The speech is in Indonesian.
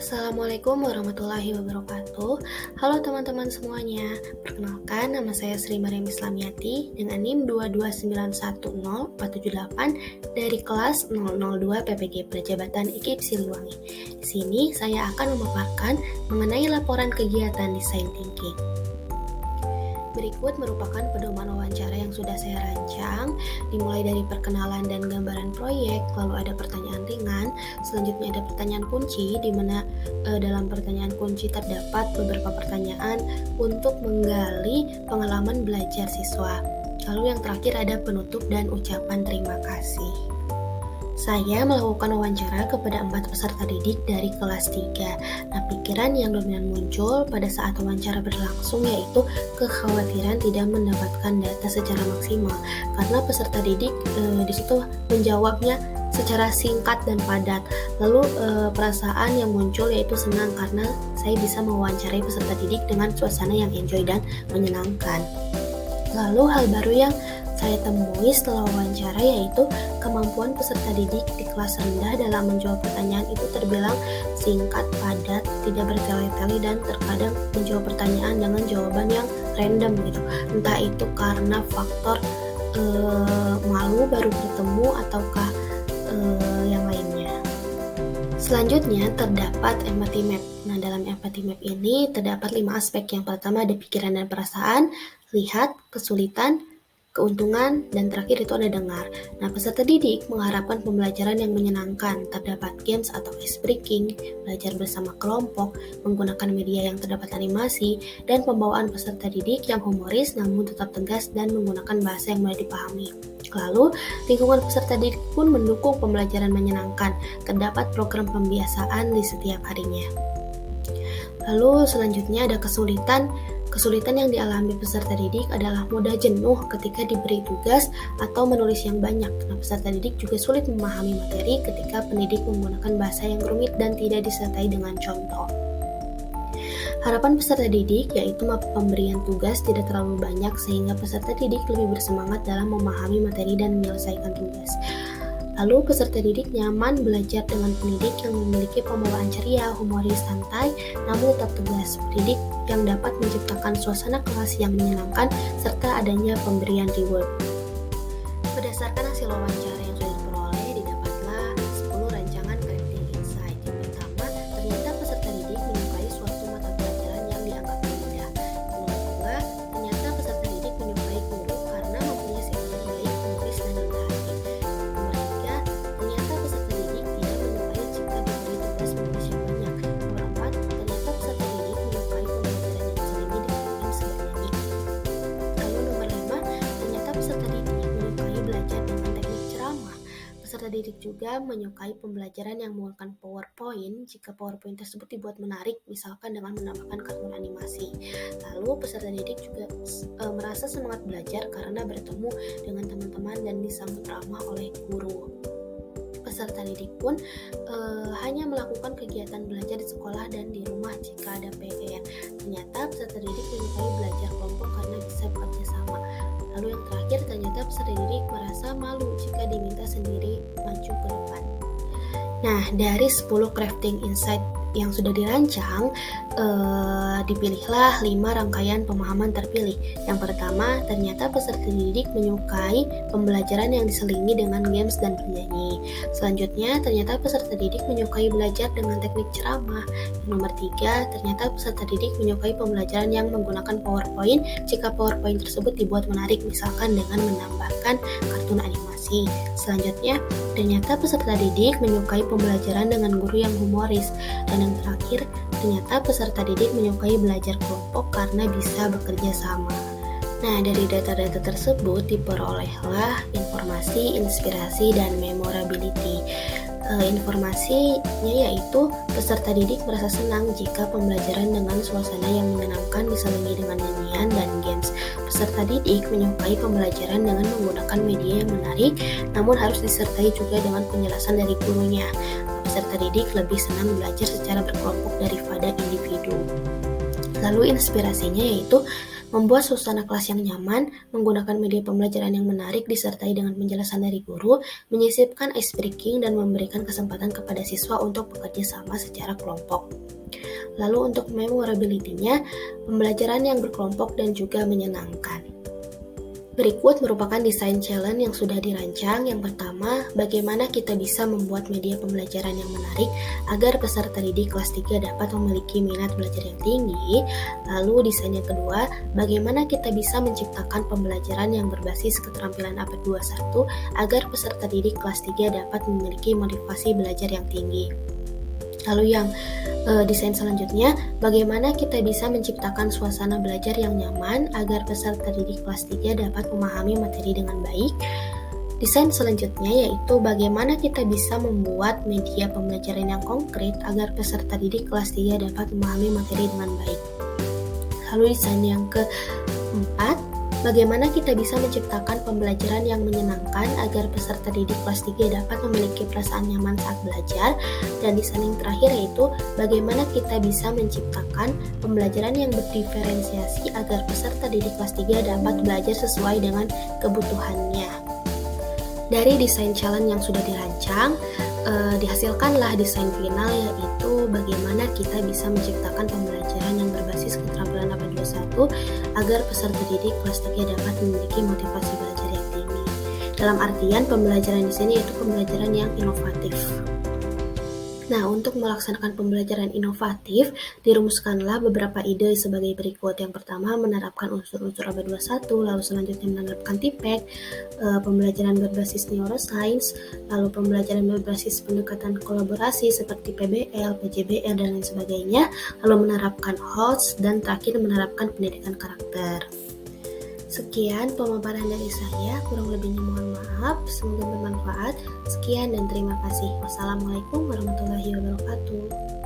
Assalamualaikum warahmatullahi wabarakatuh. Halo teman-teman semuanya. Perkenalkan, nama saya Sri Mariam Islamiati dengan NIM 2291048 dari kelas 002 PPG Perjabatan IKIP Siliwangi. Di sini saya akan memaparkan mengenai laporan kegiatan desain thinking. Berikut merupakan pedoman wawancara yang sudah saya rancang, dimulai dari perkenalan dan gambaran proyek, lalu ada pertanyaan ringan, selanjutnya ada pertanyaan kunci, di mana dalam pertanyaan kunci terdapat beberapa pertanyaan untuk menggali pengalaman belajar siswa. Lalu yang terakhir ada penutup dan ucapan terima kasih. Saya melakukan wawancara kepada 4 peserta didik dari kelas 3. Nah, pikiran yang dominan muncul pada saat wawancara berlangsung yaitu kekhawatiran tidak mendapatkan data secara maksimal karena peserta didik di situ menjawabnya secara singkat dan padat. Lalu perasaan yang muncul yaitu senang karena saya bisa mewawancarai peserta didik dengan suasana yang enjoy dan menyenangkan. Lalu hal baru yang saya temui setelah wawancara yaitu kemampuan peserta didik di kelas rendah dalam menjawab pertanyaan itu terbilang singkat, padat, tidak bertele-tele, dan terkadang menjawab pertanyaan dengan jawaban yang random gitu. Entah itu karena faktor malu baru bertemu ataukah yang lainnya. Selanjutnya terdapat empathy map. Nah, dalam empathy map ini terdapat 5 aspek. Yang pertama ada pikiran dan perasaan, lihat, kesulitan, keuntungan, dan terakhir itu ada dengar. Nah, peserta didik mengharapkan pembelajaran yang menyenangkan, terdapat games atau ice breaking, belajar bersama kelompok, menggunakan media yang terdapat animasi, dan pembawaan peserta didik yang humoris namun tetap tegas dan menggunakan bahasa yang mudah dipahami. Lalu, lingkungan peserta didik pun mendukung pembelajaran menyenangkan, terdapat program pembiasaan di setiap harinya. Lalu selanjutnya ada kesulitan. Kesulitan yang dialami peserta didik adalah mudah jenuh ketika diberi tugas atau menulis yang banyak. Nah, peserta didik juga sulit memahami materi ketika pendidik menggunakan bahasa yang rumit dan tidak disertai dengan contoh. Harapan peserta didik yaitu pemberian tugas tidak terlalu banyak sehingga peserta didik lebih bersemangat dalam memahami materi dan menyelesaikan tugas. Lalu peserta didik nyaman belajar dengan pendidik yang memiliki pembawaan ceria, humoris, santai, namun tetap tegas. Pendidik yang dapat menciptakan suasana kelas yang menyenangkan serta adanya pemberian reward. Berdasarkan hasil wawancara yang sudah diperoleh, didapatlah 10 rancangan crafting insight. Yang pertama, ternyata peserta didik menyukai suatu mata pelajaran yang dianggap mudah. Yang kedua, ternyata peserta didik menyukai guru karena mempunyai sifat baik, humoris, dan rendah hati. Nomor 3, ternyata peserta didik tidak menyukai jika diberi tugas menulis yang banyak. Nomor 4, ternyata peserta didik menyukai pembelajaran yang diselingi dengan games bernyanyi. Lalu nomor 5, ternyata peserta didik menyukai belajar dengan teknik ceramah. Peserta didik juga menyukai pembelajaran yang menggunakan PowerPoint jika PowerPoint tersebut dibuat menarik, misalkan dengan menambahkan kartun animasi. Lalu peserta didik juga merasa semangat belajar karena bertemu dengan teman-teman dan disambut ramah oleh guru. Peserta didik pun hanya melakukan kegiatan belajar di sekolah dan di rumah jika ada PR. Ternyata peserta didik menyukai belajar kelompok karena bisa bekerja sama. Lalu yang terakhir, ternyata peserta didik merasa malu jika diminta sendiri maju ke depan. Nah, dari 10 crafting insight yang sudah dirancang, dipilihlah 5 rangkaian pemahaman terpilih. Yang pertama, ternyata peserta didik menyukai pembelajaran yang diselingi dengan games dan bernyanyi. Selanjutnya, ternyata peserta didik menyukai belajar dengan teknik ceramah. Yang nomor 3, ternyata peserta didik menyukai pembelajaran yang menggunakan PowerPoint jika PowerPoint tersebut dibuat menarik, misalkan dengan menambahkan kartun animasi. Selanjutnya, ternyata peserta didik menyukai pembelajaran dengan guru yang humoris. Dan yang terakhir, ternyata peserta didik menyukai belajar kelompok karena bisa bekerja sama. Nah, dari data-data tersebut diperolehlah informasi, inspirasi, dan memorability. Informasinya yaitu peserta didik merasa senang jika pembelajaran dengan suasana yang menyenangkan diselingi dengan nyanyian dan games. Peserta didik menyukai pembelajaran dengan menggunakan media yang menarik, namun harus disertai juga dengan penjelasan dari gurunya. Peserta didik lebih senang belajar secara berkelompok daripada individu. Lalu inspirasinya yaitu Membuat suasana kelas yang nyaman, menggunakan media pembelajaran yang menarik disertai dengan penjelasan dari guru, menyisipkan ice breaking dan memberikan kesempatan kepada siswa untuk bekerja sama secara kelompok. Lalu untuk memorability-nya, pembelajaran yang berkelompok dan juga menyenangkan. Berikut merupakan desain challenge yang sudah dirancang. Yang pertama, bagaimana kita bisa membuat media pembelajaran yang menarik agar peserta didik kelas 3 dapat memiliki minat belajar yang tinggi. Lalu desain yang kedua, bagaimana kita bisa menciptakan pembelajaran yang berbasis keterampilan abad 21 agar peserta didik kelas 3 dapat memiliki motivasi belajar yang tinggi. Lalu yang desain selanjutnya, bagaimana kita bisa menciptakan suasana belajar yang nyaman agar peserta didik kelas 3 dapat memahami materi dengan baik. Desain selanjutnya yaitu bagaimana kita bisa membuat media pembelajaran yang konkret agar peserta didik kelas 3 dapat memahami materi dengan baik. Lalu desain yang keempat, bagaimana kita bisa menciptakan pembelajaran yang menyenangkan agar peserta didik kelas 3 dapat memiliki perasaan nyaman saat belajar. Dan desain yang terakhir yaitu bagaimana kita bisa menciptakan pembelajaran yang berdiferensiasi agar peserta didik kelas 3 dapat belajar sesuai dengan kebutuhannya. Dari desain challenge yang sudah dirancang, dihasilkanlah desain final yaitu bagaimana kita bisa menciptakan pembelajaran yang berbasis keterampilan abad 21 agar peserta didik kelas 3 dapat memiliki motivasi belajar yang tinggi. Dalam artian pembelajaran di sini yaitu pembelajaran yang inovatif. Nah, untuk melaksanakan pembelajaran inovatif, dirumuskanlah beberapa ide sebagai berikut. Yang pertama, menerapkan unsur-unsur abad 21, lalu selanjutnya menerapkan TPEC, pembelajaran berbasis neuroscience, lalu pembelajaran berbasis pendekatan kolaborasi seperti PBL, PJBL, dan lain sebagainya, lalu menerapkan HOTS, dan terakhir menerapkan pendidikan karakter. Sekian pemaparan dari saya, kurang lebihnya mohon maaf, semoga bermanfaat. Sekian dan terima kasih. Wassalamualaikum warahmatullahi wabarakatuh.